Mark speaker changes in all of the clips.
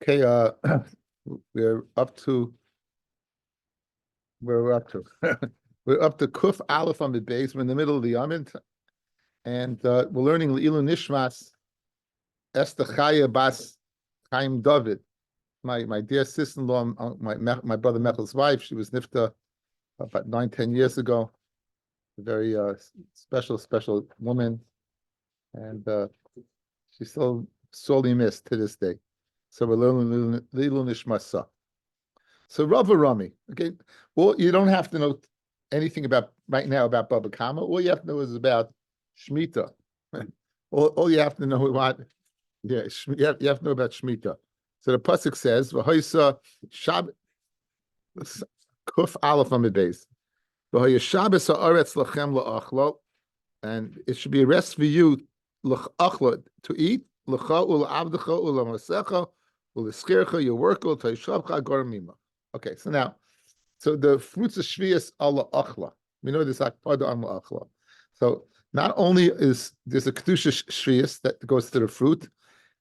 Speaker 1: Okay, we're up to where we're up to. We're up to Kuf Aleph on the base. We're in the middle of the Yamint, and we're learning Leilu Nishmas Esther Chaya Bas Chaim David. My dear sister-in-law, my brother Mechel's wife. She was nifta about 9-10 years ago. A very special woman, and she's still sorely missed to this day. So we're learning Leilu Nishmasa. So Rava Rami, okay. Well, you don't have to know anything about right now about Baba Kama. All you have to know is about Shemitah. all you have to know about, you have to know about Shemitah. So the pasuk says, "V'hoisa Shab Kuf Aleph on the base. V'hoya Shabbos haaretz lachem la'achlo," and it should be a rest for you la'achlo to eat l'cha ula'avdecha ula'masecha ula'schircha your work ula'tayshavcha goramima. Okay, so now, the fruits of Shvius ala achla. We know this akpada on achla. So not only is there's a kedusha Shvius that goes to the fruit,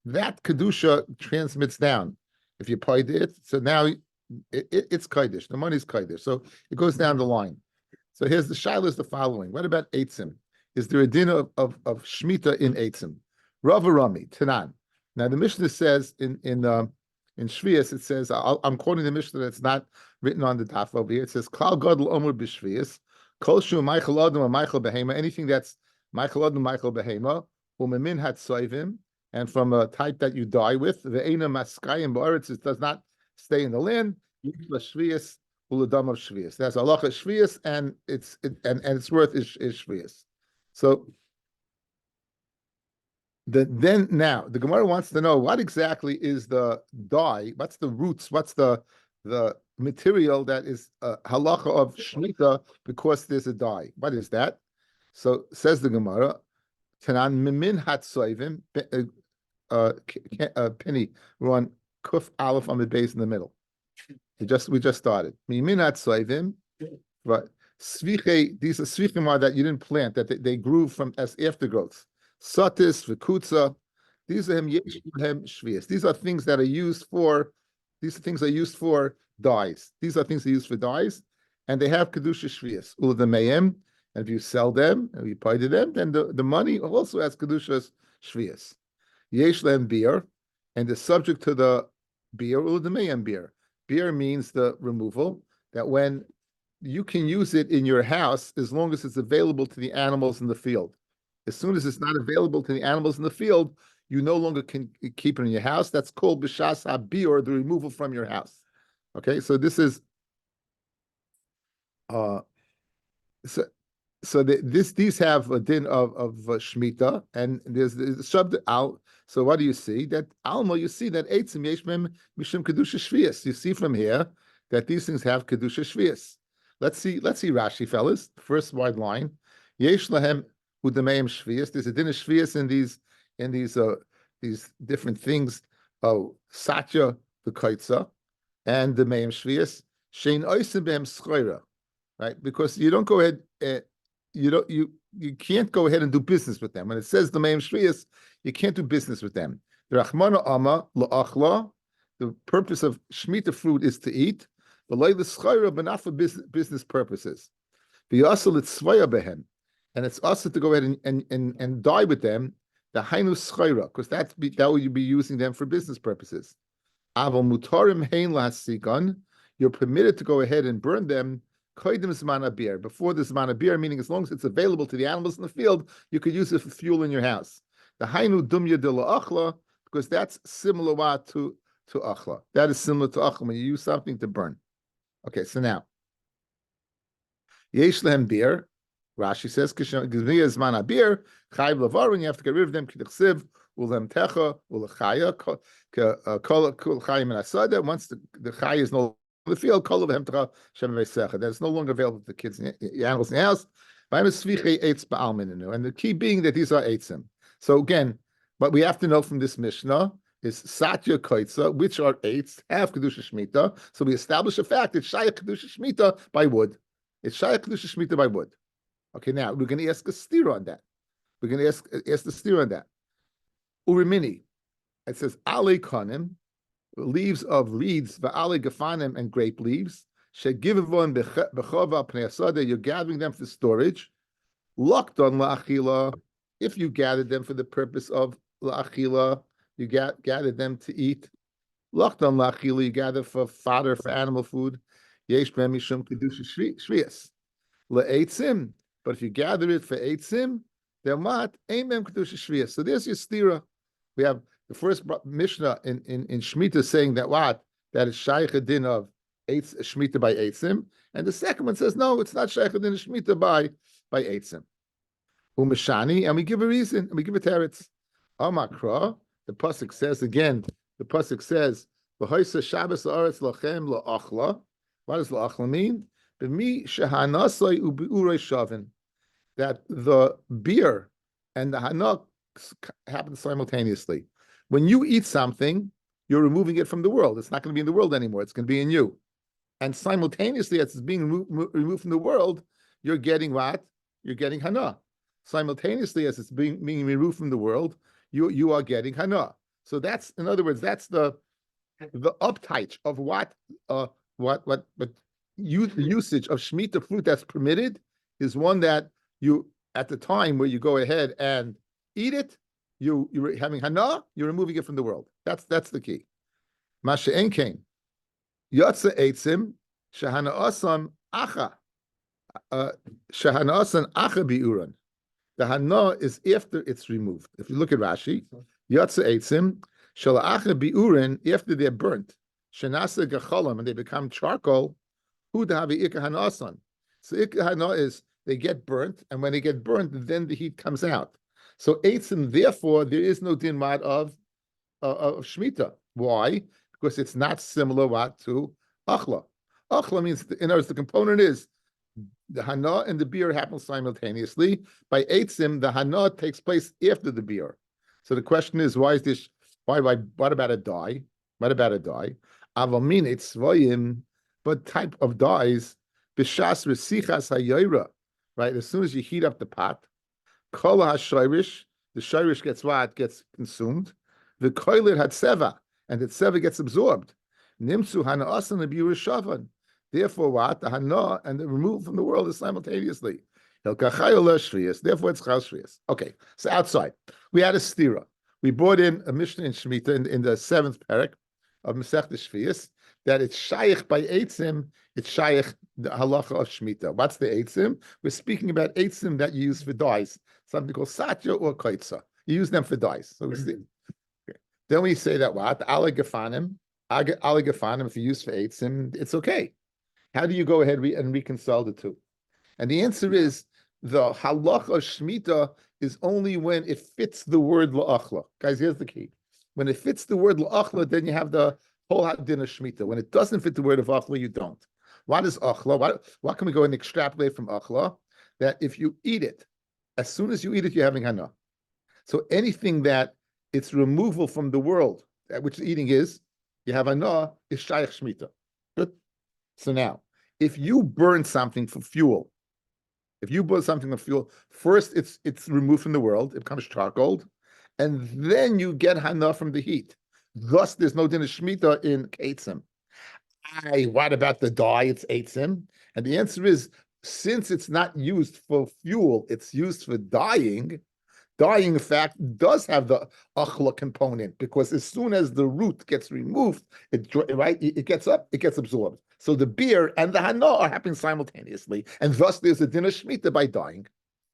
Speaker 1: that kedusha transmits down. If you paid it, so now it's kaidish. The money's kaidish. So it goes down the line. So here's the shaila is the following. What about eitzim? Is there a din of shmita in eitzim? Rava Rami Tanan. Now the Mishnah says in Shvius, it says, I'm quoting the Mishnah that's not written on the daf over here. It says, Klal Gadol Omer B'Shvius, Kol Shu Michael Adam or Michael Behema, anything that's Michael Adam, Michael Behema, Umemin Hat Soivim, and from a type that you die with, the Eina Maskayim Ba'aretz, it does not stay in the land, Shvius, Uladam of Shvius. That's halacha Shvius, and its worth is Shvius. So, now the Gemara wants to know what exactly is the dye, what's the roots, what's the material that is halacha of shmita because there's a dye. What is that? So says the Gemara, Tanan mimin hatsoivim penny. We're on Kuf Aleph on the base in the middle. We just started. Mimin hatsoivim, right? Sviche, these are svichim that you didn't plant, that they grew from as aftergrowths. Satis, Vikutza, these are shvius. These are things that are used for, dyes. These are things that are used for dyes, and they have kedusha shvius. Ulademayim, and if you sell them, and you pay to them, then the money also has kedusha shvius. Yesh lem beer, and the subject to the beer, ulademayim beer. Beer means the removal, that when you can use it in your house as long as it's available to the animals in the field. As soon as it's not available to the animals in the field, you no longer can keep it in your house. That's called b'shas habir, the removal from your house. Okay, so this is these have a din of shmita, and there's the shabd al. So what do you see? That alma, you see that eitzim yesh mem mishum kedusha shvius. You see from here that these things have kedusha shvius. Let's see Rashi, fellas. First wide line. Yesh lahem u'dameim shvius. There's a din of shvius in these different things. Oh, satya the kaitza and the meim shvius. Shein oisim behem schreira. Right, because you don't go ahead. You can't go ahead and do business with them. When it says the meim shvius, you can't do business with them. The rachmana ama la'achla. The purpose of shmita fruit is to eat. But not for business purposes. And it's also to go ahead and die with them, the hainu schayra, because that would you be using them for business purposes. Aval mutarim hein lahasigan, you're permitted to go ahead and burn them koidim zman habir, before the zman habir, meaning as long as it's available to the animals in the field, you could use it for fuel in your house. The hainu dumya de la, because that's similar to achla. That is similar to achla when you use something to burn. Okay, so now yesh lehem beer. Rashi says gizmiya zman habir chayv lavar, when you have to get rid of them. K'dichsiv ulem techa ulechaya kol chayim and asada. Once the chay is no longer in the field, kol lehem techa shem veisecha. That's no longer available to the kids, animals in the house. And the key being that these are eitzim. So again, what we have to know from this Mishnah is satya kaitza, which are eights, have kedusha shmita. So we establish a fact that shayach kedusha shmita by wood. It's shayach kedusha shmita by wood. Okay, now we're going to ask a steer on that. We're going to ask the steer on that. Urimini, it says ale kanim leaves of reeds, va'ale gefanim, and grape leaves. Shegivavon bechova pnei you're gathering them for storage. Locked on la'achila, if you gathered them for the purpose of la'achila, you gathered them to eat. Locked on la'achila, you gather for fodder, for animal food. Yesh ben mishum kedusha shvius. Le'eitzim, but if you gather it for eitzim, then what? Ein mem kedusha shvius. So there's your stira. We have the first Mishnah in Shemitah saying that what? That is shaykh din of Shemitah by eitzim. And the second one says, no, it's not shaykh din of Shemitah by eitzim. Umeshani, and we give a reason, and we give a teretz. Amakra, the pasuk says again, the pasuk says, "V'hoisa Shabbos la'aretz lachem la'achla." What does la'achla mean? B'mi shehanasai u'bi'urei shavin. That the beer and the hana happen simultaneously. When you eat something, you're removing it from the world. It's not going to be in the world anymore. It's going to be in you. And simultaneously, as it's being removed from the world, you're getting what? You're getting hana. Simultaneously, as it's being removed from the world, you are getting hana. So that's, in other words, that's the uptight of what usage of shemitah fruit that's permitted is one that you, at the time where you go ahead and eat it, you're having hana, you're removing it from the world. That's the key. Masha enkein yotze eitzim shehana asan acha biuran. The hana is after it's removed. If you look at Rashi, yotze eitzim shel acha biuran, after they're burnt, shenasa gacholam, and they become charcoal. Hu dahavi ikah hana asan. So ikah hana is they get burnt, and when they get burnt, then the heat comes out. So eitzim, therefore, there is no din mad of shemitah. Why? Because it's not similar to achla. Achla means, in other words, the component is the hana and the beer happen simultaneously. By eitzim, the hana takes place after the beer. So the question is, why is this? What about a dye? What about a dye? Avamin etzvayim, but type of dyes b'shas resichas hayira. Right, as soon as you heat up the pot, kol hashayrish, the shayrish gets what? Gets consumed. The koiler had seva, and the seva gets absorbed. Nimsu hana asan abiyur shavan. Therefore, what? The hana and the removal from the world is simultaneously. Therefore, it's chal shviyas. Okay, so outside we had a stira. We brought in a Mishnah in Shemitah in the 7th parak of Masechta Shviyas that it's shaykh by eitzim. It's shaykh the halacha of Shemitah. What's the eitzim? We're speaking about eitzim that you use for dyes, something called satya or kaitza. You use them for dyes. So we see. Okay. Then we say that what? Aligafanim, if you use for eitzim, it's okay. How do you go ahead and reconcile the two? And the answer is the halacha of Shemitah is only when it fits the word la'achla. Guys, here's the key. When it fits the word la'achla, then you have the whole din of Shemitah. When it doesn't fit the word of achla, you don't. What is achla? What can we go and extrapolate from achla? That if you eat it, as soon as you eat it, you're having hana. So anything that it's removal from the world, which the eating is, you have hana, is shaykh Shemitah. Good. So now, if you burn something for fuel, first it's removed from the world, it becomes charcoal, and then you get hana from the heat. Thus, there's no din of Shemitah in eitzim. What about the dye? It's eitzim. And the answer is, since it's not used for fuel, it's used for dyeing. Dyeing, in fact, does have the achla component, because as soon as the root gets removed, it gets absorbed. So the beer and the hana are happening simultaneously, and thus there's a din of Shemitah by dyeing.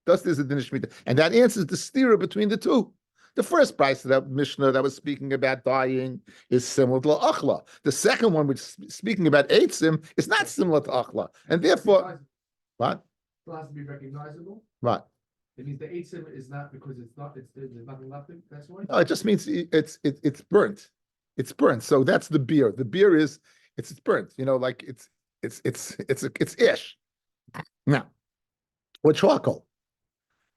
Speaker 1: And that answers the stira between the two. The first price of that Mishnah that was speaking about dyeing is similar to achla. The second one, which is speaking about eitzim, is not similar to achla, and therefore, what?
Speaker 2: It has to be recognizable.
Speaker 1: Right.
Speaker 2: It means the eitzim is not because it's not. There's nothing left. That's why.
Speaker 1: No, it just means it's burnt. It's burnt. So that's the beer. The beer is it's burnt. Like it's ish. Now, or charcoal.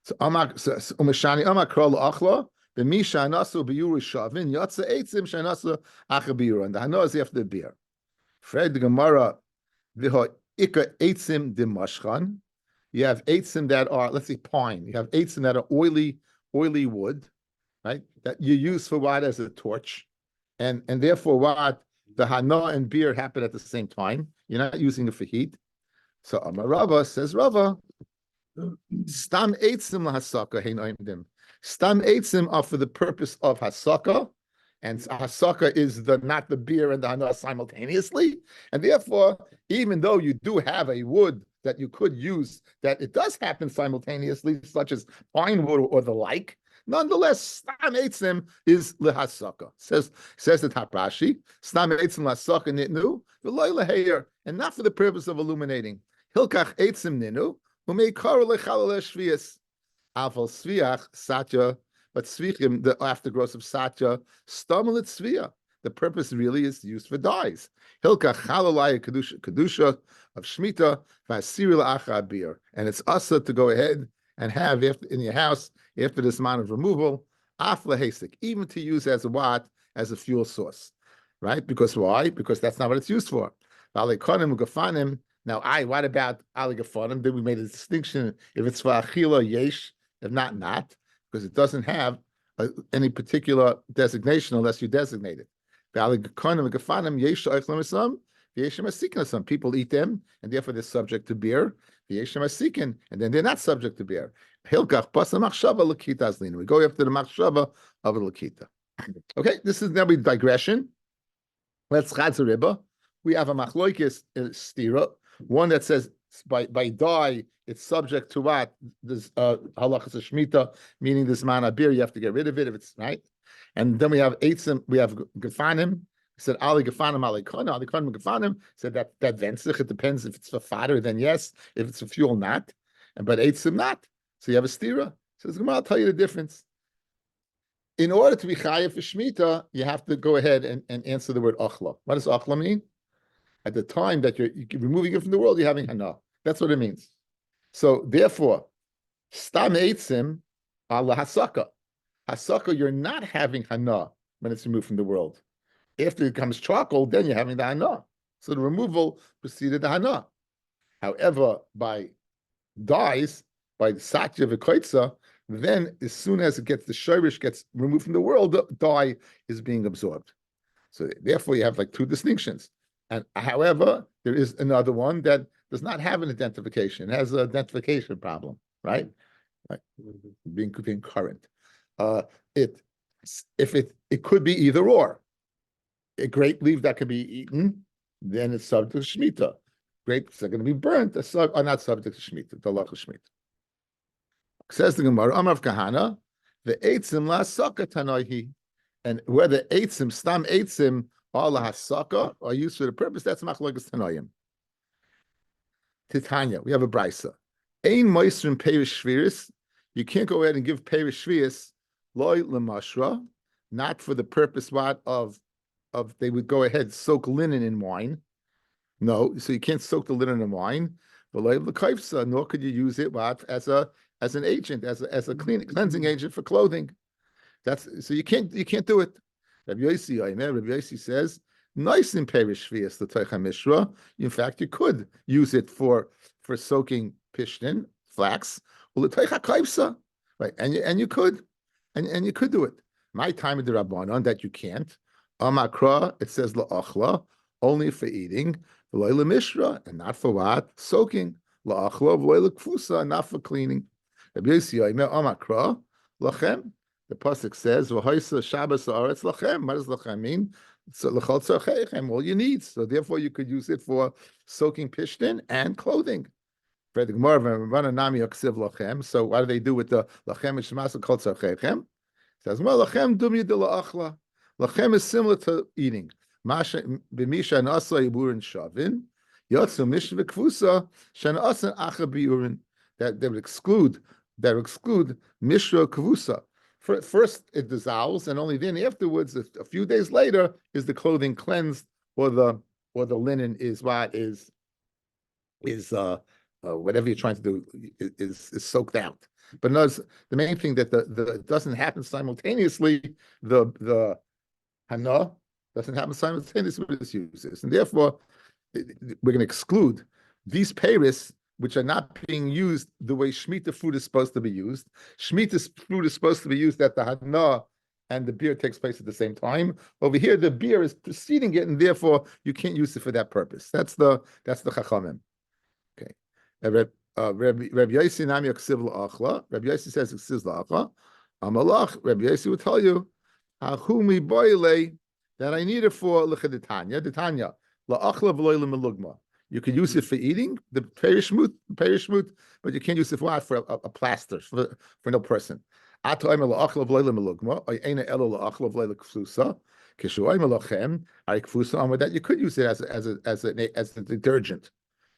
Speaker 1: So umeshani amakra achla. The misha nasu biyuru shavin yatsa eitzim shanasu acha biyuru, and the hana is after the beer. Fred the Gemara v'ha ika eitzim dimashchan. You have eitzim that are, let's say, pine. You have eitzim that are oily wood, right? That you use for what? As a torch. and therefore what the hana and beer happen at the same time. You're not using it for heat. So Amar Rava says Rava, stam eitzim lahasaka heinoimdim. Stam eitzim are for the purpose of hasaka, and hasaka is the not the beer and the hana simultaneously, and therefore, even though you do have a wood that you could use, that it does happen simultaneously, such as pine wood or the like. Nonetheless, stam eitzim is lehasaka. Says the Top Rashi, stam eitzim lahasaka nitnu v'loy leheir, and not for the purpose of illuminating. Hilkach eitzim ninu umeikar lechalal shvius. Aval sviach satya, but svichim, the aftergrowth of satya, stamel svia. The purpose really is used for dyes. Hilkach chalalaya kedusha of shmita v'asiri la'acha bir, and it's asa to go ahead and have in your house after this amount of removal, afla hasik, even to use as a what? As a fuel source, right? Because why? Because that's not what it's used for. Now, what about aligafonim? Then we made a distinction if it's for achila yesh, if not, because it doesn't have any particular designation unless you designate it. Some people eat them, and therefore they're subject to beer. And then they're not subject to beer. We go after the machshava of the lakita. Okay, this is now a digression. Let's chadzeriba. We have a machloikis stira, one that says by dye it's subject to what? This halachas shmita, meaning this mana beer, you have to get rid of it if it's right. And then we have eitzim, we have gefanim. Said ali gefanim ali kono, ali kono gefanim. Said that vensich. It depends if it's for fodder, then yes. If it's for fuel, not. But eitzim not. So you have a stira. Says Gemara, I'll tell you the difference. In order to be chayav for shmita, you have to go ahead and answer the word achla. What does achla mean? At the time that you're removing it from the world, you're having hana. That's what it means. So therefore, stam eitzim ala hasaka. Hasaka, you're not having hana when it's removed from the world. After it becomes charcoal, then you're having the hana. So the removal preceded the hana. However, by dyes, by the satya v'koitza, then as soon as the shirish gets removed from the world, the dye is being absorbed. So therefore, you have like two distinctions. And however, there is another one that does not have an identification. It has an identification problem, right? Like being current. It could be either or. A grape leaf that can be eaten, then it's subject to shmita. Grapes are going to be burnt, are not subject to shmita, the lacha shmita. Says the Gemara, Amar of Kahana, the eitzim la saka tanoihi, and whether eitzim, stam eitzim, or la hasaka are used for the purpose, that's machlokes tanoim. Titania, we have a brisa. Ein moisrim perish shviris, you can't go ahead and give perish shviris, loy lemashra, not for the purpose what of they would go ahead soak linen in wine. No, so you can't soak the linen in wine. Nor could you use it what as an agent, as a cleansing agent for clothing. That's so you can't do it. Rabbi Yossi says, nice in perish shvius the toicha mishra. In fact, you could use it for soaking pishtin, flax, right? And you could do it. My time in the Rabbanon that you can't. Amakra, it says la'achla, only for eating, v'loy mishra, and not for what? Soaking. La'achla, v'loy kfusa, not for cleaning. Rabbi Yossi Amakra, lachem. The pasuk says, v'hoisa Shabbos haaretz lachem. What does lachem mean? So l'chol tzorcheichem, all you need. So therefore, you could use it for soaking pishtin and clothing. So what do they do with the lachem and shemas l'chol tzorcheichem? It says, well, lachem dumya de la'achla. Lachem is similar to eating. B'misha nasa yiburin shavin, yotzu mishva kfusa shanasa acha biurin. That would exclude mishra kvusa. First, it dissolves, and only then afterwards, a few days later, is the clothing cleansed, or the linen is what is whatever you're trying to do is soaked out. But notice the main thing that the doesn't happen simultaneously. The hana doesn't happen simultaneously with its uses, and therefore we're going to exclude these peiros which are not being used the way Shemitah food is supposed to be used. Shemitah food is supposed to be used at the hana and the beer takes place at the same time. Over here, the beer is preceding it, and therefore you can't use it for that purpose. That's the chachamim. Okay. Rabbi Yossi Nami Aksiv La'achla. Rabbi Yossi says Aksiv La'achla. Amalach. Rabbi Yossi will tell you Hachumi Boile that I need it for L'chaditanya. Ditanya La'achla V'loy L'melugma. You can use it for eating the perishmut, but you can't use it for what? For a plaster for no person. Or you could use it as a detergent.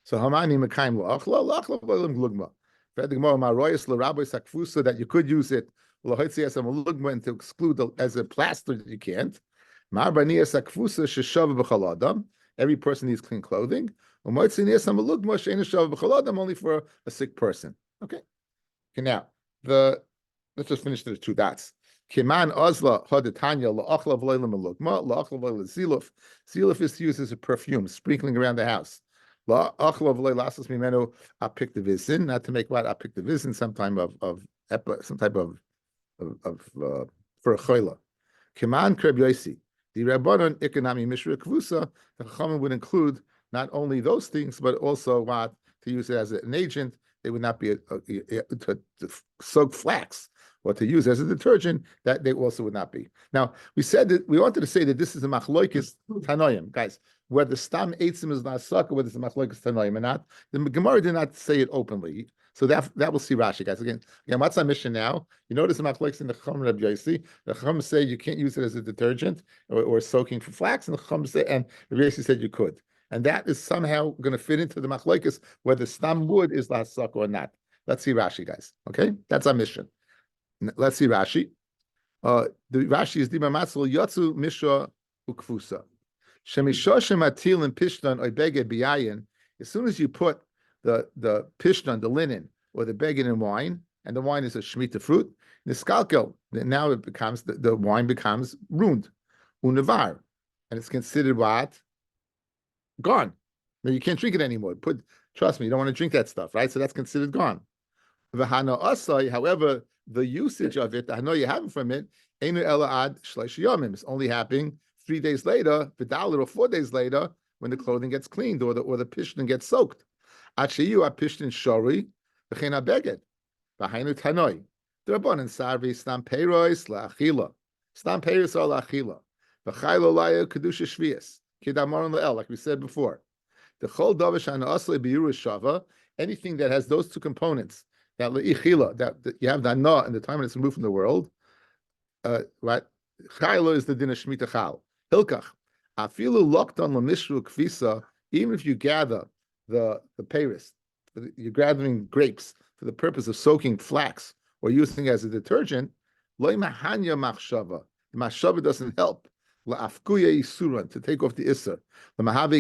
Speaker 1: So Hamani Mekayim La'achla Glugma. That you could use it and to exclude as a plaster that you can't. Every person needs clean clothing. Only for a sick person. Okay. Now let's just finish the two dots. Kiman Ozla Haditanya La'achla V'Leilam Lugma La'achla V'Leilam Ziluf. Ziluf is used as a perfume, sprinkling around the house. La'achla V'Leilam Lasas Mimenu Apiktivizin, not to make what Apiktivizin, some type of for a choila. Kiman Kreb Yosi. The Rabbanon Economy Mishra Kvusa, the Chachamim would include not only those things, but also what to use it as an agent. They would not be to soak flax or to use as a detergent. That they also would not be. Now we said that we wanted to say that this is a machloikis tanoim, guys. Whether stam eitzim is not sucker, whether it's a machloikis tanoim or not. The Gemara did not say it openly, so that will see Rashi, guys. Again, what's our mission now? You notice the machloikis in the Chacham Rabbi Yossi. The Chacham say you can't use it as a detergent or soaking for flax, and the Chacham say, and Rabbi Yossi said you could. And that is somehow going to fit into the machlokes whether stam wood is lasak or not. Let's see Rashi, guys. Okay, that's our mission. Let's see Rashi. The Rashi is dima matzal yotzu mishra ukfusa. Shemisha shematil and pishtan or beged biyayin. As soon as you put the pishtan, the linen, or the beged in wine, and the wine is a shemitah fruit, the skalkel, now it becomes the wine becomes ruined, unevar, and it's considered what? Gone. No, you can't drink it anymore. Trust me, you don't want to drink that stuff, right? So that's considered gone. V'hana asai, however, the usage of it, the hano you have from it, einu ela ad shleish yomim. It's only happening 3 days later, v'dalit, or 4 days later, when the clothing gets cleaned or the pishtin gets soaked. Acheyu apishtin shori v'chein abeged v'hainu tanoi. The rabbanon sarvi stam peiros la'achila. Stam peiros or la'achila. V'chaylo laya kedusha shvius. Like we said before, the chol davish and asli biyuru shava, anything that has those two components, that leichila, that you have the ana and the time when it's removed from the world, right? Chaylo is the din of shmita chal. Hilkach afilu locked on lemishru kfisa. Even if you gather the peiros, you're gathering grapes for the purpose of soaking flax or using it as a detergent, loy mahanya machshava. The machshava doesn't help. To take off the Isser. That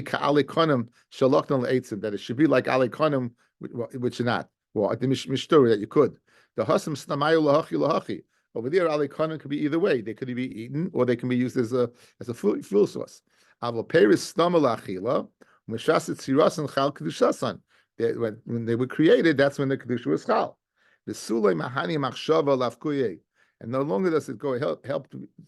Speaker 1: it should be like alikonim, which are not. Well, at the Mishnah that you could. The Hasam Snamayu Lahachi Lahachi. Over there, alikonim could be either way. They could be eaten or they can be used as a fuel source. When they were created, that's when the Kedusha was Chal. The Sulei Mahani Machshava Lavkuye. And no longer does it go help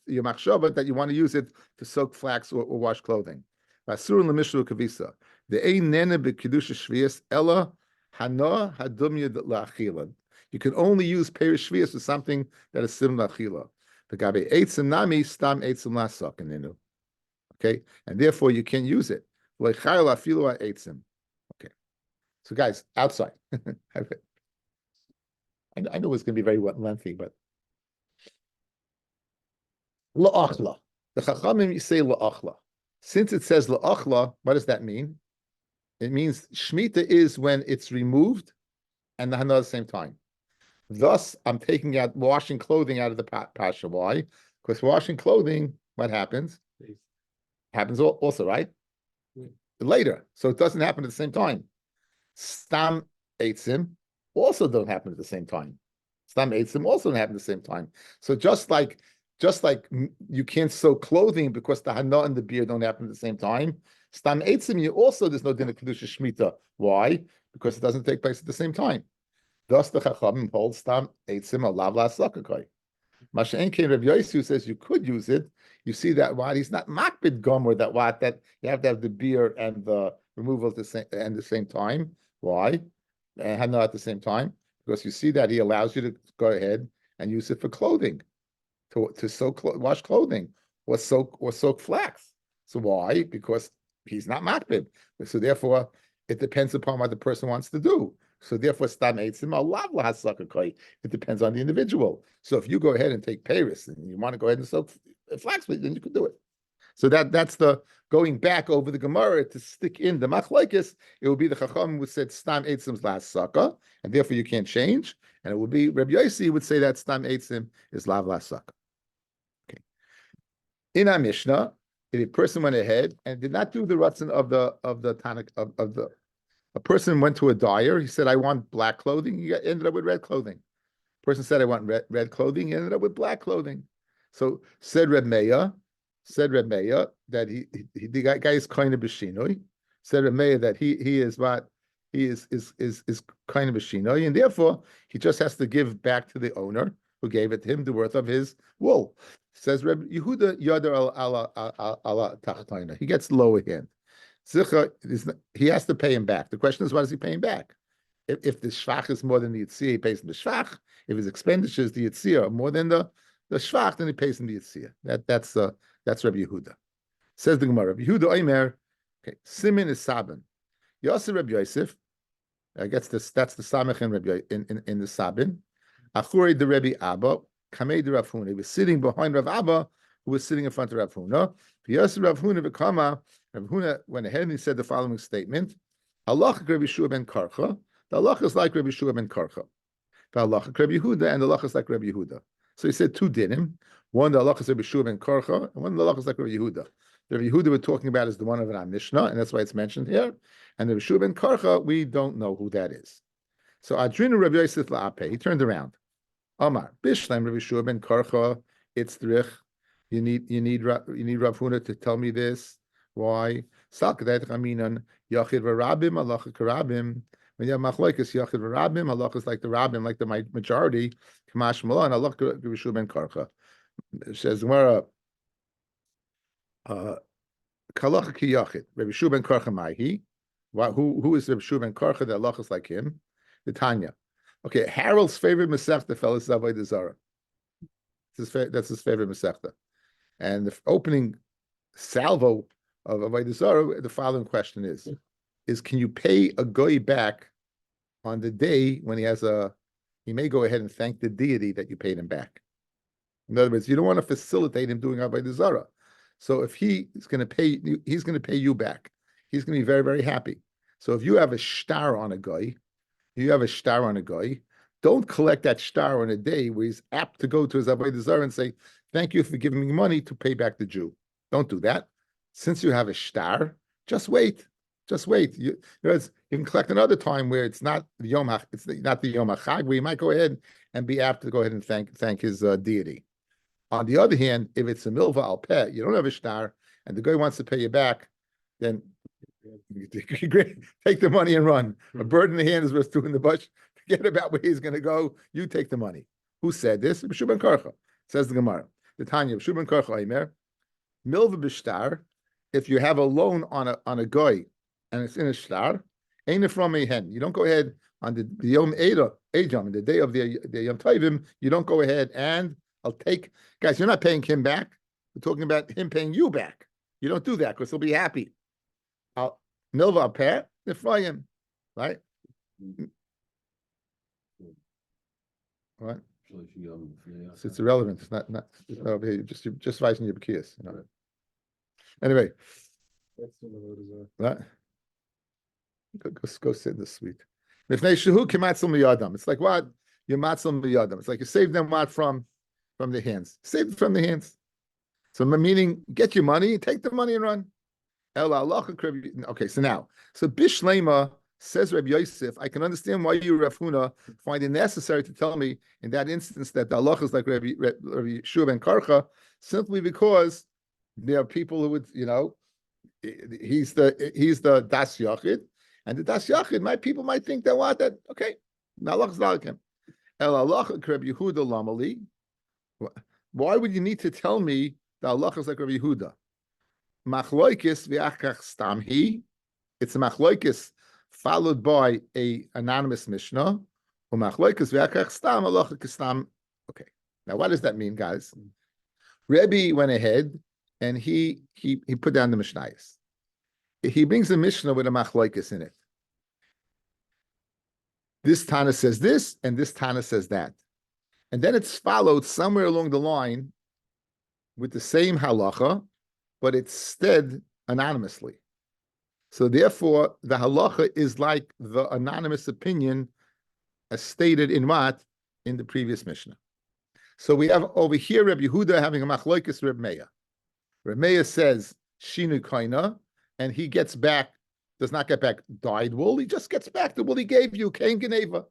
Speaker 1: your machshava that you want to use it to soak flax or wash clothing. Basur lemishlu kavisa. The ein nene bekedusha shvius ella hana hadumya la'achila. You can only use perish shvius for something that is similar la'achila. The gabe eitzim nami stam eitzim lasak inenu. Okay, and therefore you can't use it. Leichayil afilu eitzim. Okay, so guys, outside. I know it's going to be very lengthy, but. La'achla. The Chachamim say la'achla. Since it says la'achla, what does that mean? It means Shemitah is when it's removed and the Hana at the same time. Thus, I'm taking out washing clothing out of the Pasha. Why? Because washing clothing, what happens? Happens also, right? Later. So it doesn't happen at the same time. Stam eitzim also don't happen at the same time. Stam eitzim also don't happen at the same time. So just like you can't sew clothing because the hana and the beer don't happen at the same time. Stam eitzim, there's no din of kedusha shmita. Why? Because it doesn't take place at the same time. Thus the chachamim hold stam eitzim alav la'asakakai. Masha'en came Rabbi Yossi says you could use it. You see that what he's not makbid gomer that what that you have to have the beer and the removal at the same time. Why? And not at the same time because you see that he allows you to go ahead and use it for clothing, to soak wash clothing or soak flax. So why? Because he's not makbid. So therefore, it depends upon what the person wants to do. So therefore, stam eitzim alav lahasakakoi. It depends on the individual. So if you go ahead and take Paris and you want to go ahead and soak flax, then you could do it. So that's the going back over the Gemara to stick in the machlokes. It will be the Chacham who said stam eitzim's lasaka, and therefore you can't change. And it will be Rabbi Yossi would say that stam eitzim is lav lasaka. Okay. In our Mishnah, if a person went ahead and did not do the ratzon of the Tanakh of the a person went to a dyer. He said, "I want black clothing." He ended up with red clothing. Person said, "I want red clothing." He ended up with black clothing. So said Reb Meir that the guy is kind of b'shinoi. Said Reb Meir that he is what he is kind of b'shinoi, and therefore he just has to give back to the owner who gave it to him the worth of his wool. Says Reb Yehuda Yadar ala tachtoina. He gets lower hand. He has to pay him back. The question is, what is he paying back? If the shvach is more than the yitzir, he pays him the shvach. If his expenditures, the yitzir, are more than the shvach, then he pays him the yitzir. That's Rabbi Yehuda. Says the Gemara, Rabbi Yehuda Omer, okay, Simin is Sabin. Yosef Rabbi Yosef, I guess that's the Samech in Rabbi in the Sabin. Achurei the Rabbi Abba, Kamei the Rav Huna. He was sitting behind Rav Abba, who was sitting in front of Rav Huna. Yosef Rav Huna v'kama. Rav Huna went ahead and he said the following statement: Halacha Rabbi Shua ben Karcha. The halacha is like Rabbi Shua ben Karcha. The halacha Rabbi Yehuda, and the halacha is like Rabbi Yehuda. So he said two dinim. One, the halacha is Rabbi Shua ben Karcha, and one, the halacha is like Rabbi Yehuda. The Rabbi Yehuda we're talking about is the one of an Mishnah, and that's why it's mentioned here. And the Rabbi Shua ben Karcha, we don't know who that is. So Adrinu Rabbi Yosef la'apeh. He turned around. Amar Bishlem Rabbi Shua ben Karcha. It's drich. You need Rav Huna to tell me this. Why? Salkadet Chaminan Yachid v'Rabim Halacha Karabim. When you have machlokes Yachid v'Rabim, halacha is like the Rabim, like the majority. Kamash Malan Halacha Rabbi Shua ben Karcha. It says Gemara. Kalacha ki Yachid Rabbi Shua ben Karcha Maihi. Who is Rabbi Shua ben Karcha? The halacha is like him. The Tanya. Okay, Harold's favorite Masechta, fellas, is Avodah Zarah. That's his favorite Masechta. And the opening salvo of Avodah Zarah, the following question is can you pay a goy back on the day when he may go ahead and thank the deity that you paid him back? In other words, you don't want to facilitate him doing Avodah Zarah. So if he's going to pay you back. He's going to be very, very happy. So if you have a star on a goy, don't collect that star on a day where he's apt to go to his Avodah Zarah and say, "Thank you for giving me money to pay back the Jew." Don't do that. Since you have a star, just wait. You can collect another time where it's not the Yom HaChag, where you might go ahead and be apt to go ahead and thank his deity. On the other hand, if it's a milva al peh, you don't have a star, and the guy wants to pay you back, then take the money and run. A bird in the hand is worth two in the bush. Forget about where he's going to go. You take the money. Who said this? Rabbi Shua ben Karcha. Says the Gemara. The Tanya, Rabbi Shua ben Karcha Omer, milva b'shtar. If you have a loan on a goy and it's in a shtar, ain't from a hen. You don't go ahead on the Yom Ejam, the day of the Yom Tovim. You don't go ahead and I'll take, guys. You're not paying him back. We're talking about him paying you back. You don't do that because he'll be happy. Milva peh Ephraim, right? What? So it's irrelevant. It's not over here. Just writing your b'kiyas. You know. Anyway, right? Go sit in the suite. It's like what? You matzal miyadam. It's like you save them what from the hands. Save them from the hands. So meaning, get your money, take the money and run. Okay, so Bishlema says Rabbi Yosef, I can understand why you, Rav Huna, find it necessary to tell me in that instance that the halacha is like Rabbi Shua ben Karcha, simply because there are people who would, he's the Das Yachid, and the Das Yachid, people might think that okay, the halacha is not like him. El halacha Rabbi Yehuda Lamali. Why would you need to tell me the halacha is like Rabbi Yehuda? Machloikis v'achach stamhi. It's a machloikis followed by a anonymous mishnah. Machloikis v'achach stam halacha kistam. Okay. Now, what does that mean, guys? Rabbi went ahead and he put down the mishnayos. He brings a mishnah with a machloikis in it. This Tana says this, and this Tana says that. And then it's followed somewhere along the line with the same halacha, but it's said anonymously. So therefore, the halacha is like the anonymous opinion as stated in what? In the previous Mishnah. So we have over here Rabbi Yehuda having a machlokes Reb Meir. Reb Meir says, Shinu Kaina, and he gets back, does not get back dyed wool, he just gets back the wool he gave you, Kain Geneva.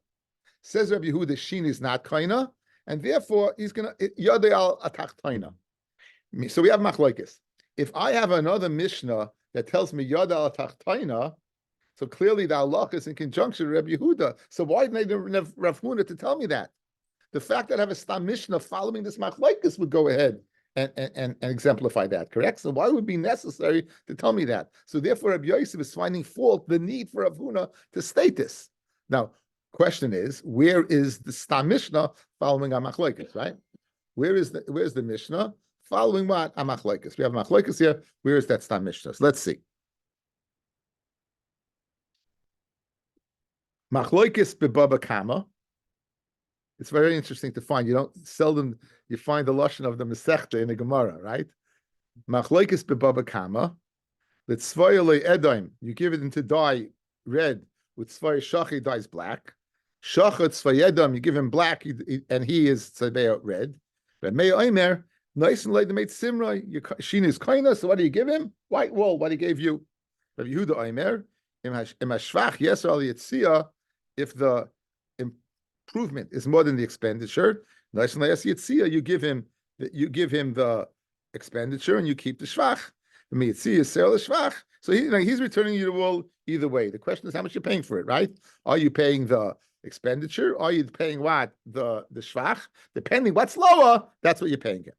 Speaker 1: Says Rabbi Yehuda, Shin is not Kaina, and therefore he's going to, Yodei al Atachtaina. So we have machlokes. If I have another Mishnah that tells me Yodei al Atachtaina, so clearly the halacha is in conjunction with Rabbi Yehuda. So why didn't I have Rav Huna to tell me that? The fact that I have a Stam Mishnah following this machlokes would go ahead and exemplify that, correct? So why would it be necessary to tell me that? So therefore, Rabbi Yosef is finding fault the need for Rav Huna to state this. Now, question is, where is the Stam Mishnah following our machlokes, right? Where's the Mishnah following what? Our machlokes. We have machlokes here. Where is that Stam Mishnah? So let's see. Machlokes bebaba kama. It's very interesting to find. You don't seldom you find the lashon of the Masechta in the Gemara, right? Machlokes bebaba kama. That tzvayele edaim. You give it into dye red with tzvay shachi dyes black. Shachat tzvayedam. You give him black and he is tzvay red. But may oimer nice and light to make simra. Shin is kaina. So what do you give him? White wool. What he gave you? Rabbi Yehuda oimer im hashvach yes al yitzia. If the improvement is more than the expenditure, you give him the expenditure and you keep the shvach. So he's returning you the wool either way. The question is how much you're paying for it, right? Are you paying the expenditure? Are you paying what? The shvach? Depending what's lower, that's what you're paying it.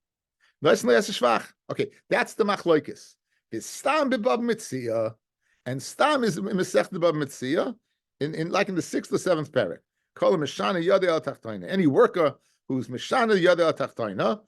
Speaker 1: Okay, that's the machlokes. It's stam b'bab mitzia, and stam is mesech b'bab mitzia. In like in the 6th or 7th parak, call him Mishana Yadei al Tachtaina. Any worker who's Mishana Yadei al Tachtaina,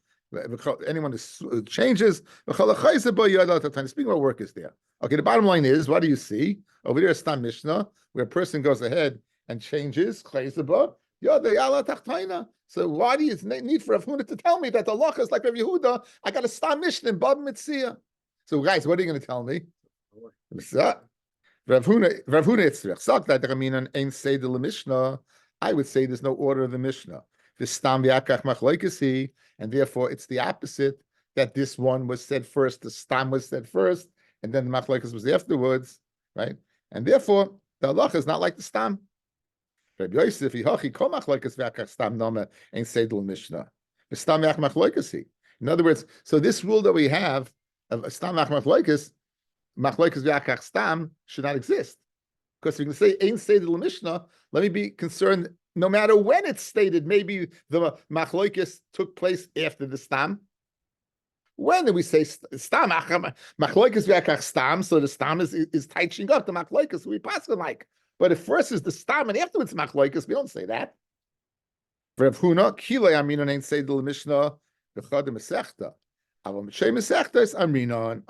Speaker 1: anyone who changes, speaking about workers there. Okay, the bottom line is, what do you see? Over there is Stam Mishnah, where a person goes ahead and changes, Yadei al Tachtaina. So why do you need for Rav Huna to tell me that the halacha is like Rav Yehuda? I got a Stam Mishnah in Bab Mitzia. So guys, what are you going to tell me? Rav Huna ain't say the Mishnah. I would say there's no order of the Mishnah. This stam v'akach machlokes, and therefore it's the opposite. That this one was said first, the stam was said first, and then the machlokes was afterwards, right? And therefore the halacha is not like the stam. Rabbi Yosef hihachi kol machlokes v'akach stam nome ain't say the Mishnah. The stam v'akach machlokes. In other words, so this rule that we have of stam v'akach machlokes v'akach stam should not exist. Because if you can say ain't stated the Mishnah, let me be concerned. No matter when it's stated, maybe the machlokes took place after the stam. When do we say stam machlokes v'akach stam? So the stam is touching up the machlokes we pass like. But if first is the stam and afterwards machlokes, we don't say that. Rav Huna kilei aminon ain't stated the Mishnah v'chad mesechta. Aval m'shay mesechta is aminon.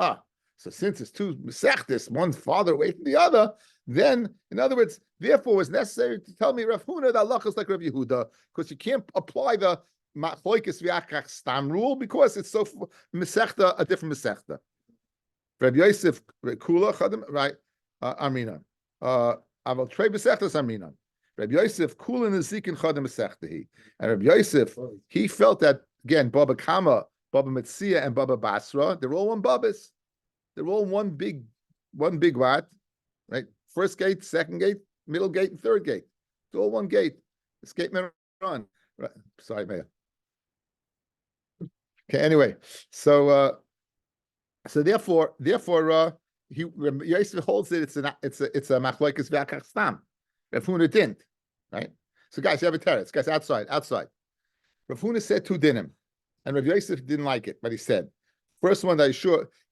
Speaker 1: So since it's two mesechtes, one's farther away from the other, then, in other words, therefore, it was necessary to tell me Rav Huna that halacha is like Rav Yehuda, because you can't apply the machlokes v'akach stam rule because it's so mesechta a different mesechta. Rabbi Yosef kula chadim right aminan. Aval trei mesechtas aminan. Rabbi Yosef kula nezikin chadim mesechtahi. And Rabbi Yosef he felt that again Baba Kama, Baba Metzia, and Baba Basra they're all one Babas. They're all one big what, right? First gate, second gate, middle gate, and third gate. It's all one gate. Escape may run. Right. Sorry, Mayor. Okay. Anyway, so therefore, Yosef holds it. It's a machlokes v'akach stam. Rav Huna didn't, right? So guys, you have a teretz. Guys, outside. Rav Huna said two dinim, and Rabbi Yosef didn't like it, but he said, first one that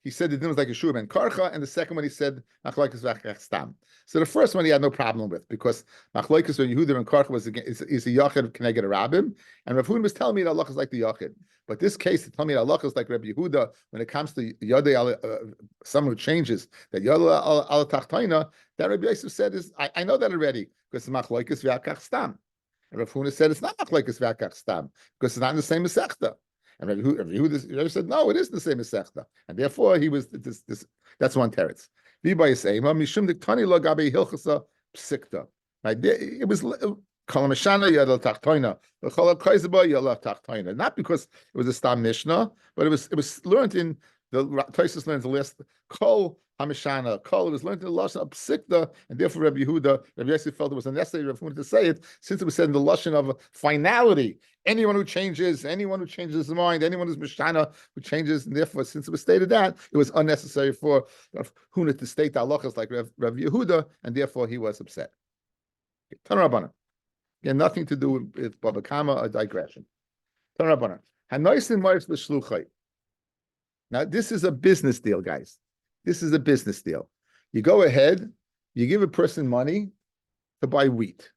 Speaker 1: he said the din was like a shur ben karcha, and the second one he said machlokes v'achach stam. So the first one he had no problem with because machlokes when Yehuda and karcha is a yachid of keneged rabim, and Rav Huna was telling me that Allah is like the yachid. But this case, to tell me that Allah is like Rabbi Yehuda when it comes to yodei someone who changes that yodei al tachtoina, that Rabbi Yosef said is I know that already because machlokes v'achach stam. And Rav Huna said it's not machlokes v'achach stam because it's not in the same masechta. And Rabbi Yehuda said, no, it is the same as Sechta. And therefore, he was this. That's one teretz. Right? It was not because it was a Stam Mishnah, but it was learned in the Taisus learns the last Kol Hamishana. Kol, it was learned in the Lashon of Psikta, and therefore Rabbi Yosef felt it was unnecessary to say it, since it was said in the Lashon of finality. Anyone who changes his mind, anyone who's Mishana who changes, and therefore, since it was stated that, it was unnecessary for Huna to state the halachas like Rabbi Yehuda, and therefore he was upset. Tan Rabbanan. Again, nothing to do with Baba Kama or digression. Tan Rabbanan. Hanoisin Moritz L'Shluchai. Now, this is a business deal, guys. This is a business deal. You go ahead, you give a person money to buy wheat.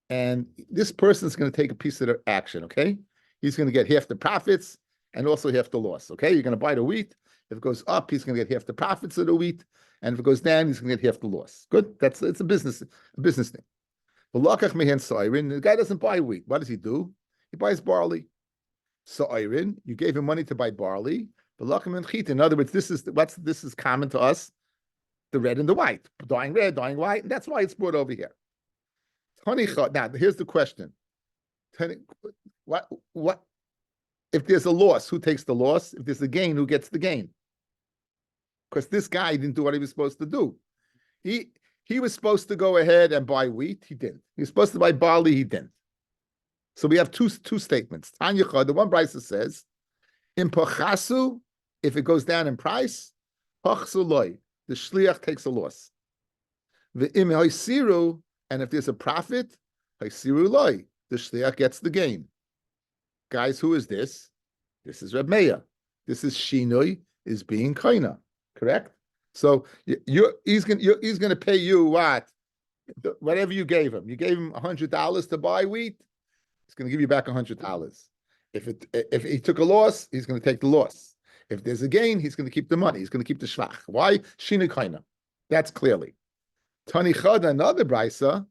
Speaker 1: And this person's going to take a piece of the action, okay? He's going to get half the profits and also half the loss, okay? You're going to buy the wheat. If it goes up, he's going to get half the profits of the wheat. And if it goes down, he's going to get half the loss. Good? It's a business thing. The guy doesn't buy wheat. What does he do? He buys barley. So Iron, you gave him money to buy barley. In other words, this is common to us, the red and the white, dyeing red, dyeing white, and that's why it's brought over here. Now, here's the question: what if there's a loss? Who takes the loss? If there's a gain, who gets the gain? Because this guy didn't do what he was supposed to do. He was supposed to go ahead and buy wheat. He didn't. He was supposed to buy barley. He didn't. So we have two statements. Tanya, the one brisa says, "In pochasu, if it goes down in price, pochsu loy, the shliach takes a loss. Ve'im hoisiru, and if there's a profit, hoisiru loy, the shliach gets the gain." Guys, who is this? This is Reb Meir. This is shinoi is being kaina, correct? So he's going to pay you what? Whatever you gave him. You gave him $100 to buy wheat. He's going to give you back $100. If he took a loss, he's going to take the loss. If there's a gain, he's going to keep the money. He's going to keep the shvach. Why? Shinu kaina. That's clearly. Tani chada, another brisa,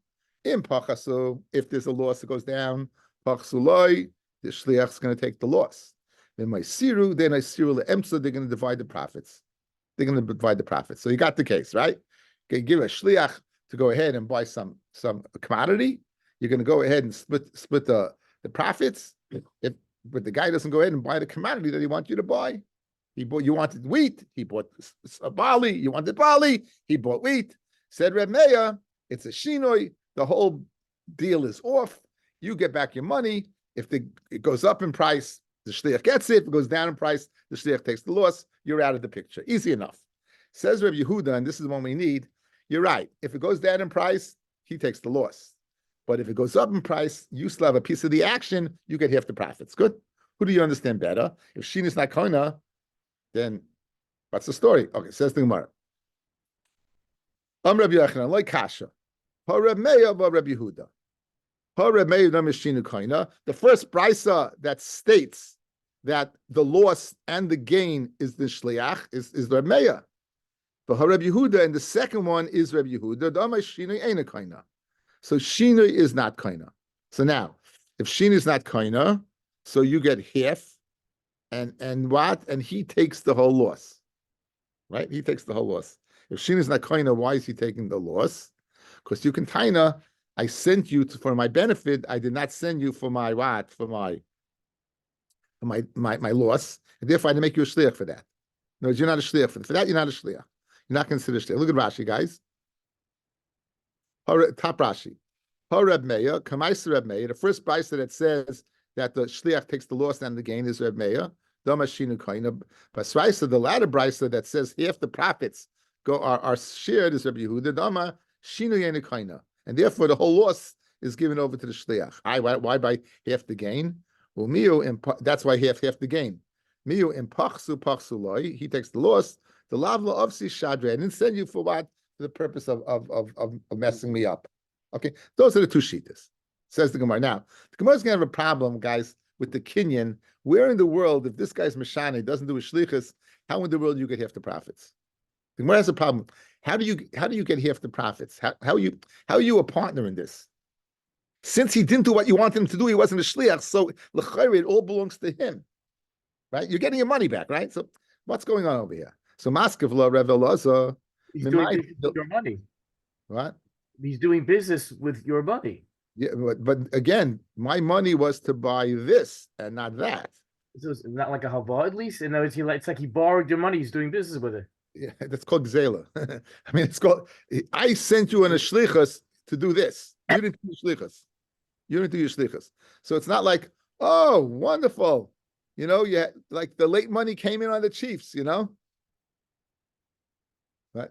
Speaker 1: in pachasu, if there's a loss, it goes down. Pachasu loy, the shliach is going to take the loss. Then my siru, then I siru le'emtza, they're going to divide the profits. They're going to divide the profits. So you got the case, right? Okay, give a shliach to go ahead and buy some commodity. You're going to go ahead and split the profits. But the guy doesn't go ahead and buy the commodity that he wants you to buy. You wanted wheat, he bought barley. You wanted barley, he bought wheat. Said Reb Meir, it's a shinoi. The whole deal is off. You get back your money. If it goes up in price, the shliach gets it. If it goes down in price, the shliach takes the loss. You're out of the picture. Easy enough. Says Reb Yehuda, and this is one we need. You're right. If it goes down in price, he takes the loss. But if it goes up in price, you still have a piece of the action. You get half the profits. Good. Who do you understand better? If Shin is not Kona, then what's the story? Okay, says the Gemara. Rabbi Yochanan, like Kasha. Ha Reb Meir va Reb Yehuda. Ha Reb Meir nam Shinu Kona. The first brisa that states that the loss and the gain is the shliach is Reb Meir. But Ha Reb Yehuda, and the second one is Reb Yehuda. Dama Shinu Eina Kona. So Shinu is not Kona. So now, if Shinu is not Kona, so you get half, and what? And he takes the whole loss, right? He takes the whole loss. If Shinu is not Kona, why is he taking the loss? Because you can taina, I sent you for my benefit. I did not send you for my what? For my loss, and therefore I didn't make you a shliach for that. No, you're not a shliach for that. You're not a shliach. You're not considered shliach. Look at Rashi, guys. Top Rashi. Reb Meir, Kamaisa Reb Meir. The first brisa that says that the shliach takes the loss and the gain is Reb Meir. Dama shinu kaina. Basraisa, the latter brisa that says half the profits are shared is Reb Yehuda. Dama shinu yenu kaina, and therefore the whole loss is given over to the shliach. Why by half the gain? Well, that's why he has half the gain. Miu impachsu pachsu loy. He takes the loss. The lavla of si shadre. I didn't send you for what? For the purpose of messing me up. Okay, those are the two sheetas. Says the Gemara. Now, the Gemara is going to have a problem, guys, with the Kinyan. Where in the world, if this guy's Mashane doesn't do a shlichus, how in the world you get half the profits? The Gemara has a problem. How do you get half the profits? How are you a partner in this? Since he didn't do what you wanted him to do, he wasn't a shliach. So l'chayre, it all belongs to him, right? You're getting your money back, right? So what's going on over here? So Maskevla Revelaza.
Speaker 3: He's doing business with your money.
Speaker 1: What?
Speaker 3: He's doing business with your money.
Speaker 1: Yeah, but again, my money was to buy this and not that.
Speaker 3: So it's not like a halva at least. In other words, it's like he borrowed your money. He's doing business with it.
Speaker 1: Yeah, that's called gzela. I mean, it's called. I sent you in a shlichus to do this. You didn't do shlichus. You didn't do your shlichus. So it's not like, oh, wonderful. Yeah, like the late money came in on the Chiefs. Right.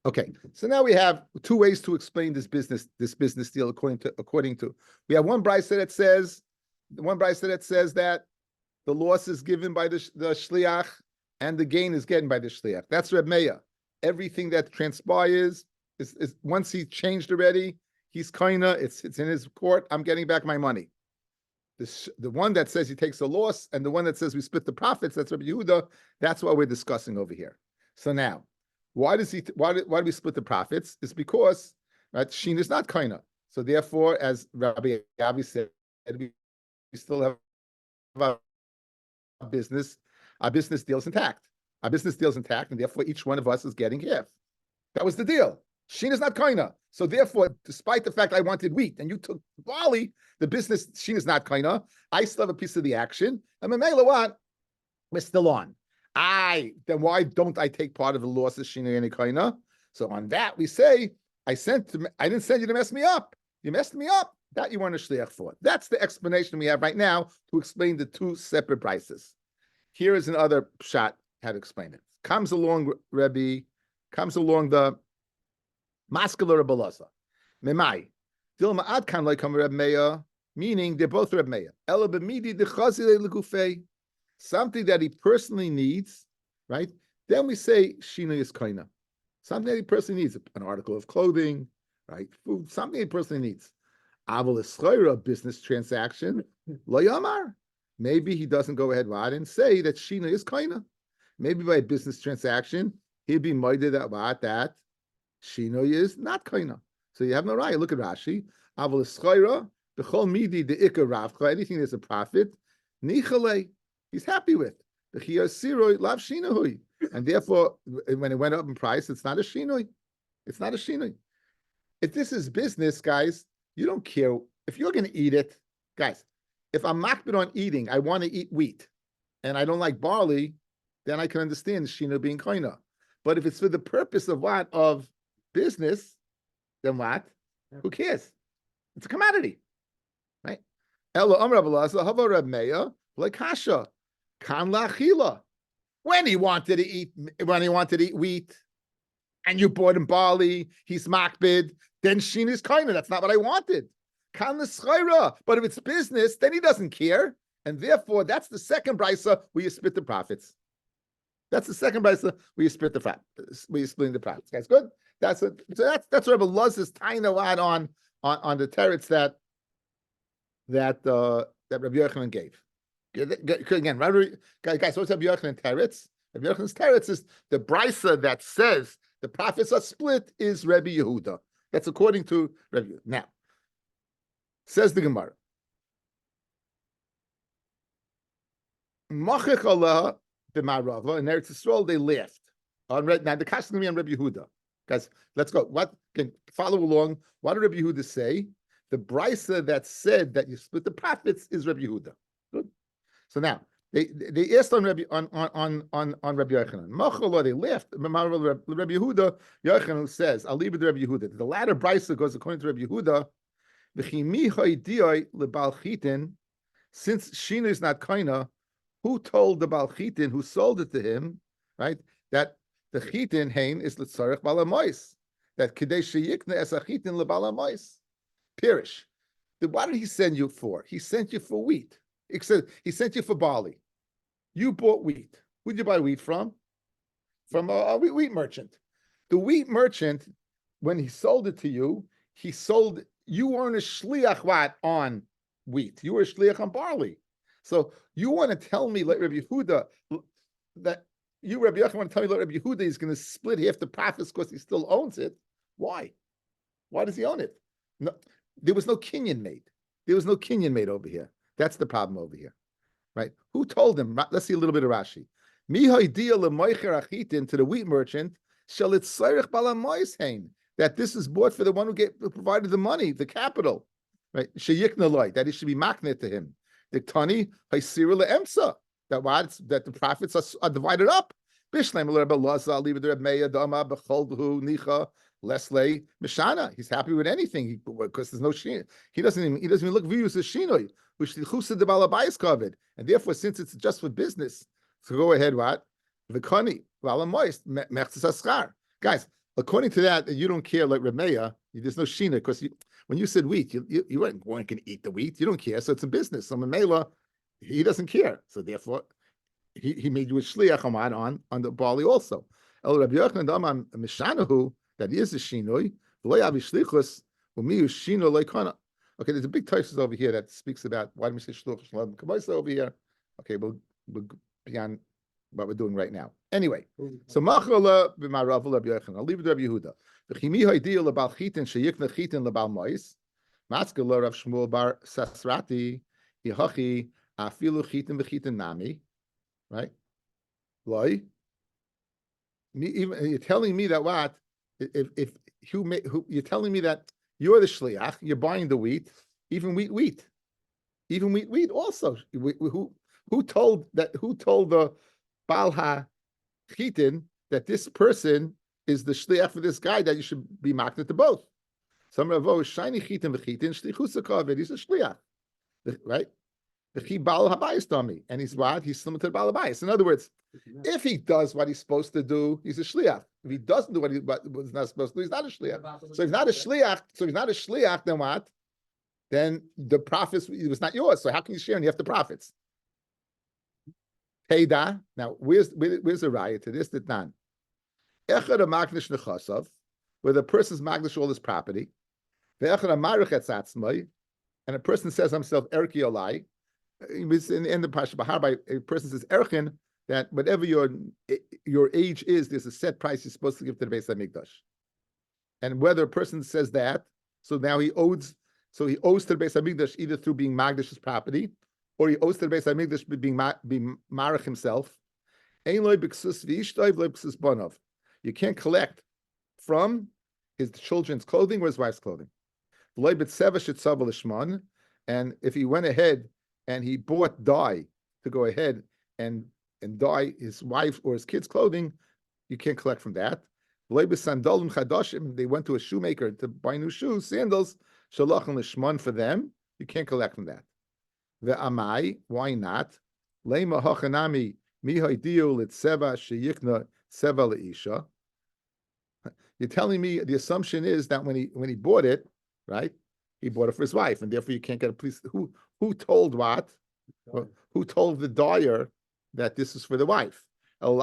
Speaker 1: Okay, so now we have two ways to explain this business deal according to we have one brisa that says that the loss is given by the shliach and the gain is getting by the shliach. That's Reb Meir. Everything that transpires is once he changed already, he's kinda it's in his court. I'm getting back my money. The one that says he takes a loss and the one that says we split the profits, that's Rabbi Yehuda. That's what we're discussing over here. So now, why do we split the profits? It's because Sheen is not kinda. So therefore, as Rabbi Avi said, we still have our business deal's intact. Our business deal's intact, and therefore each one of us is getting half. That was the deal. Sheen is not kinda. So therefore, despite the fact I wanted wheat and you took barley, the business Sheen is not kinda. I still have a piece of the action. And Mamela, what? We're still on. Then why don't I take part of the losses Sheen and kinda? So on that we say, I didn't send you to mess me up. You messed me up. That you weren't a shliach for. That's the explanation we have right now to explain the two separate prices. Here is another shot how to explain it. Comes along Rebbe, comes along the Maskala Rebelasa. Memai. Dilma Adkan like Reb Meir, meaning they're both Reb Meir. Ela b'midi dechazile legufei. Something that he personally needs, right? Then we say Shina is kaina. Something that he personally needs, an article of clothing, right? Food, something he personally needs. Aval eschoira, business transaction, lo yamar. Maybe he doesn't go ahead and say that Shina is kaina. Maybe by a business transaction, he'd be moided about that Shina is not kaina. So you have no right. Look at Rashi. Aval eschoira, the chol midi, the ikar ravcha, anything that's a profit, nichale, he's happy with. The chiyar siroi lav shinahui. And therefore, when it went up in price, it's not a shinoi. It's not a shinoi. If this is business, guys, you don't care. If you're going to eat it, guys, if I'm makbid on eating, I want to eat wheat, and I don't like barley, then I can understand shino being koina. But if it's for the purpose of what? Of business, then what? Who cares? It's a commodity, right? Elo amar Abelazar, hava Reb Meir, like kasha, kan lachila. When he wanted to eat wheat, and you bought him barley, he's makbid, then shin is kaina. That's not what I wanted. Kan l'schaira. But if it's business, then he doesn't care, and therefore that's the second brisa where you split the profits. That's the second brisa where you split the profits. Where you're splitting the profits. Guys, good. That's Rabbi Luz's tiny lot on the teretz that Rabbi Yochanan gave. Again, guys, what's Rabbi Yochanan teretz? Rabbi Yochanan's teretz is the brisa that says the profits are split is Rabbi Yehuda. That's according to Rabbi Yehuda. Now, says the Gemara. Machich Allah b'marava in Eretz Yisrael they laughed. Now the question to me on Rabbi Yehuda, guys. Let's go. What can follow along? What did Rabbi Yehuda say? The brisa that said that you split the profits is Rabbi Yehuda. Good. So now they asked on Rabbi Rabbi Yochanan. Machol they laughed. Rabbi Yehuda Yochanan says, "I'll leave it to Rabbi Yehuda." The latter brisa goes according to Rabbi Yehuda. Since Shina is not kaina, who told the Bal Chitin who sold it to him, right? That the Chitin hein is l'tzarech balamois. that Kadesh Yikna Esachitin Lebala Mais. Pirish. What did he send you for? He sent you for wheat. He sent you for barley. You bought wheat. Who'd you buy wheat from? From a wheat merchant. The wheat merchant, when he sold it to you, you weren't a shliach on wheat. You were a shliach on barley. So you want to tell me, like Rabbi Yehuda, that you, Rabbi Yochanan, want to tell me, like Rabbi Yehuda, is going to split half the profits because he still owns it. Why? Why does he own it? No, there was no kinyan made. There was no kinyan made over here. That's the problem over here, right? Who told him? Let's see a little bit of Rashi. To the wheat merchant, that this is bought for the one who provided the money, the capital, right? That it should be maknet to him. The tani emsa, that the profits are divided up. Leslie Mishana. He's happy with anything because there's no shin. He doesn't even look views as shinoi, which the chusa de balabais covered, and therefore, since it's just for business, so go ahead. What the kani valamoist mechzasaschar, guys. According to that, you don't care like Remeya. There's no shina because when you said wheat, you weren't going to eat the wheat. You don't care, so it's a business. So Mamela, he doesn't care, so therefore, he made you a shliach on the barley also. El Rabbi Yochanan Amam Mishanahu. That is a shinoi. Okay, there's a big Tosfos over here that speaks about why do we say shluch shalom k'moisa over here. Okay, we'll beyond what we're doing right now. Anyway, so machala b'marav Rabbi Yochanan. I'll leave it to Rabbi Yehuda. V'chimi ha'idiyah lebal chitin sheyikna chitin lebal mois. Matzkel Rav Shmuel bar Sasrati hihachi afilu chitin v'chitin nami. Right? Loi. You're telling me that what? If you're telling me that you're the shliach, you're buying the wheat, even wheat also. Who told the Baal HaChitin that this person is the shliach for this guy, that you should be maknet to both? Some Ravo is shiny chitin v'chitin shlichusa kaved. He's a shliach, right? The chi Baal habayis dummy, and he's what? He's similar to the Baal habayis. In other words, if he does what he's supposed to do, he's a shliach. If he doesn't do what he's not supposed to do, he's not a shliach. So if he's not a shliach, then what? Then the profits, it was not yours. So how can you share and you have the profits? Heida. Now, where's the raya to this? That none. Echad a magnish nechasov, where the person's magnish all his property. Ve'echad a marich etzatzmai, and a person says himself erki olai. In the Pasha Bahar, a person says erchin, that whatever your age is, there's a set price you're supposed to give to the Beis Hamikdash. And whether a person says that, so now he owes to the Beis Hamikdash either through being Magdash's property, or he owes to the Beis Hamikdash being Marach himself. You can't collect from his children's clothing or his wife's clothing. And if he went ahead and he bought dye to go ahead and dye his wife or his kids' clothing, you can't collect from that. They went to a shoemaker to buy new shoes, sandals, shalach and lishmon for them. You can't collect from that. The amai, why not? Lema hachanami mihaidiu litzeva sheyikna seva leisha. You're telling me the assumption is that when he bought it, right? He bought it for his wife, and therefore you can't get a police. Who told what? Who told the dyer that this is for the wife? Really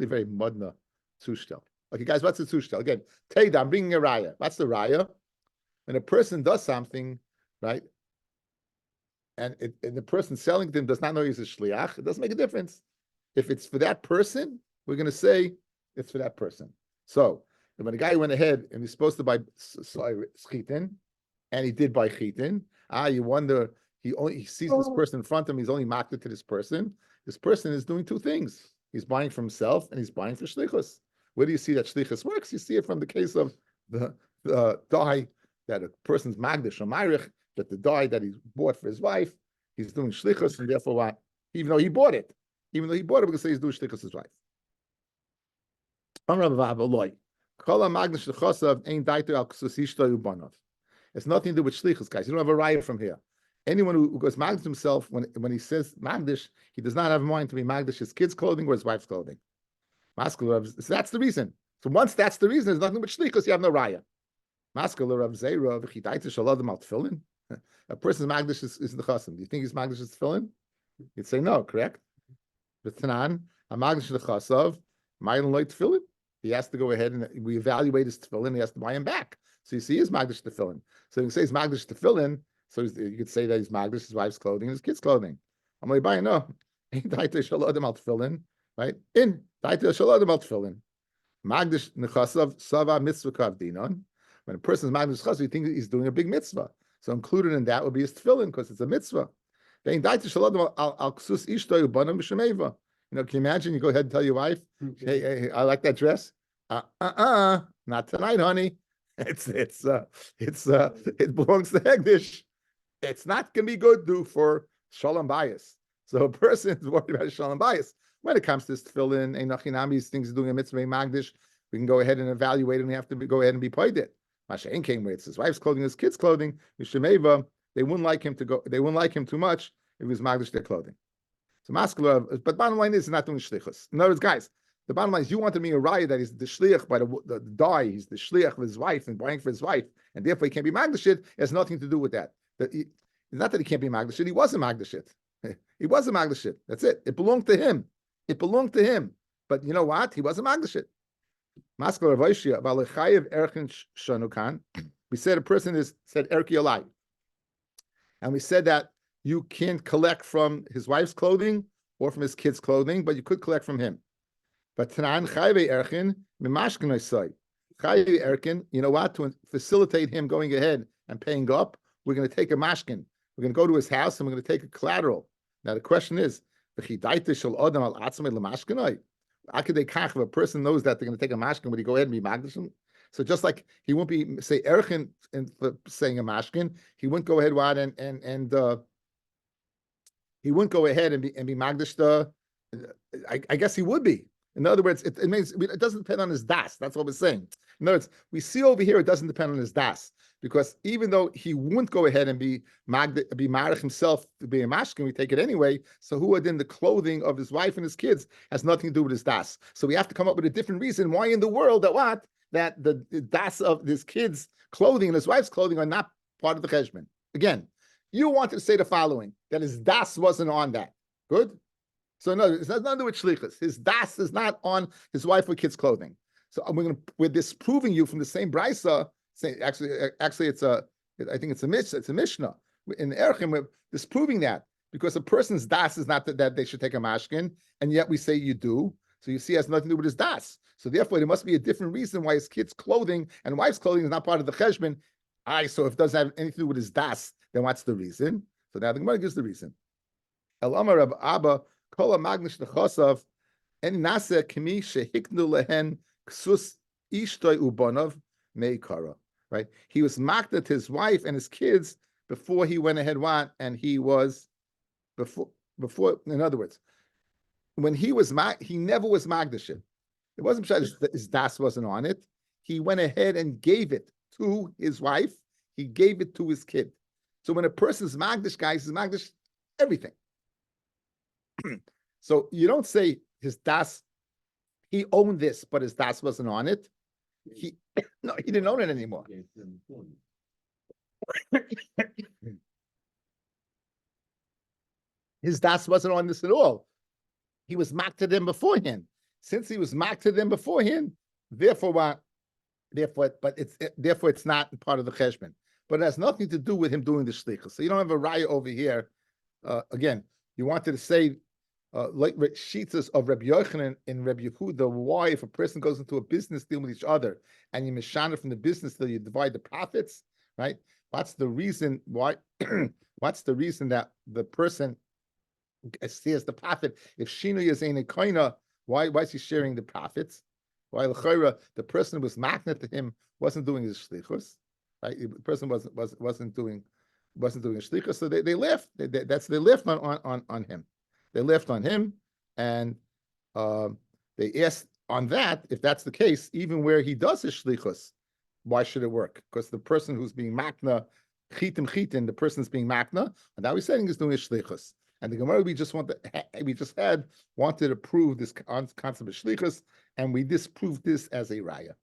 Speaker 1: very modna zushtel. Okay, guys, what's the zushtel? Again, Teda, I'm bringing a raya. What's the raya? When a person does something, right, and the person selling to him does not know he's a shliach, it doesn't make a difference. If it's for that person, we're going to say it's for that person. So when a guy went ahead and he's supposed to buy chitin, and he did buy chitin, you wonder, he sees this person in front of him, he's only marked it to this person. This person is doing two things. He's buying for himself and he's buying for shlichus. Where do you see that shlichus works? You see it from the case of the dye that a person's magdish or myrich, that the dye that he bought for his wife, he's doing shlichus, and therefore what? Even though he bought it, we can say he's doing shlichus his wife. It's nothing to do with shlichus, guys. You don't have a raya from here. anyone who goes magdish himself when he says magdish, he does not have in mind to be magdish his kids' clothing or his wife's clothing. So that's the reason. So once that's the reason, there's nothing but shlichus. You have no raya. Maskula Rav Zera v'chidaita shaladim al tefillin. A person's magdish is the chasam. Do you think his magdish is tefillin? You'd say no, correct? But Tanan, a magdish the chasav, ma'ilin loy tefillin. He has to go ahead and we evaluate his tefillin. He has to buy him back. So you see his magdish tefillin. So you can say his magdish tefillin. So you could say that his magdish his wife's clothing and his kids' clothing. I'm like, buying no. Daita shaladim al tefillin, right? In daita shaladim al tefillin. Magdish nechasav sava mitzvah kav dinon. When a person's magdish chasav, you think he's doing a big mitzvah. So included in that would be his tefillin because it's a mitzvah. Then daita shaladim al ksus ishto ubanam b'shemeva. You know, can you imagine? You go ahead and tell your wife, "Hey, I like that dress." Not tonight, honey. It belongs to Hegdish. It's not going to be good for shalom bayis. So a person is worried about shalom bayis. When it comes to this tefillin, einachinami's things doing a mitzvah magdish, we can go ahead and evaluate, and we have to go ahead and be paid it. Mashain came with his wife's clothing, his kids' clothing. Mishemeva, they wouldn't like him to go. They wouldn't like him too much if he was magdish their clothing. So maskula, but bottom line is he's not doing shlichus. In other words, guys, the bottom line is you wanted me a raya that he's the shliach by the die. He's the shliach of his wife and buying for his wife, and therefore he can't be magdashit. It has nothing to do with that. It's not that he can't be magdashit. He wasn't magdashit. He wasn't magdashit. That's it. It belonged to him. It belonged to him. But you know what? He wasn't magdashit. Maskul Ravoshia Valechayev Erchin Shanukan. We said a person said Erki Alai, and we said that you can't collect from his wife's clothing or from his kids' clothing, but you could collect from him. But Tanan Chayve Erchin Mimashkin say Chayve Erchin. You know what? To facilitate him going ahead and paying up, we're going to take a mashkin. We're going to go to his house and we're going to take a collateral. Now the question is, how could they kach if a person knows that they're going to take a mashkin, would he go ahead and be magdashim? So just like he won't be say erchin in saying a mashkin, he wouldn't go ahead and he wouldn't go ahead and be magdash. I guess he would be. In other words, it means it doesn't depend on his das. That's what we're saying. In other words, we see over here it doesn't depend on his das, because even though he wouldn't go ahead and be marich himself to be a mashkin, we take it anyway. So who within the clothing of his wife and his kids has nothing to do with his das. So we have to come up with a different reason why in the world that the das of his kids' clothing and his wife's clothing are not part of the cheshbon. Again, you wanted to say the following, that his das wasn't on that. Good? So no, it's nothing to do with shlichus. His das is not on his wife or kids' clothing. So we're disproving you from the same brisa. Actually, I think it's a mishnah in Erchim. We're disproving that because a person's das is not that they should take a mashkin, and yet we say you do. So you see, it has nothing to do with his das. So therefore, there must be a different reason why his kids' clothing and wife's clothing is not part of the cheshbon. So if it doesn't have anything to do with his das, then what's the reason? So now the Gemara gives the reason. Elamar Rab Abba. Kola magnish nechosav en nasa kemi shehiknu lehen ksus ishtoi ubonov meikara. Right? He was mocked at his wife and his kids before he went ahead and he was before. In other words, when he was he never was magdashim. It wasn't that his das wasn't on it. He went ahead and gave it to his wife. He gave it to his kid. So when a person's magdish, guys, he's magdish everything. So you don't say his das, he owned this, but his das wasn't on it. He didn't own it anymore. His das wasn't on this at all. He was mocked to them beforehand. Since he was mocked to them beforehand, therefore it's not part of the cheshbon. But it has nothing to do with him doing the shlichus. So you don't have a raya over here. Again, you wanted to say, like sheetas of Rabbi Yochanan and Rabbi Yehuda, why if a person goes into a business deal with each other and you mishana from the business deal, you divide the profits, right? What's the reason why? What's the reason that the person sees the profit? If Shinu Yazain Koina, why is he sharing the profits? While the person was magnet to him wasn't doing his shlichus, right? The person wasn't doing shlichus, so they left. They left on him. They left on him, and they asked on that, if that's the case, even where he does his shlichus, why should it work? Because the person who's being makna chitin, the person's being makna, and now he's saying he's doing a shlichus. And the Gemara we just wanted to prove this concept of shlichus, and we disproved this as a raya.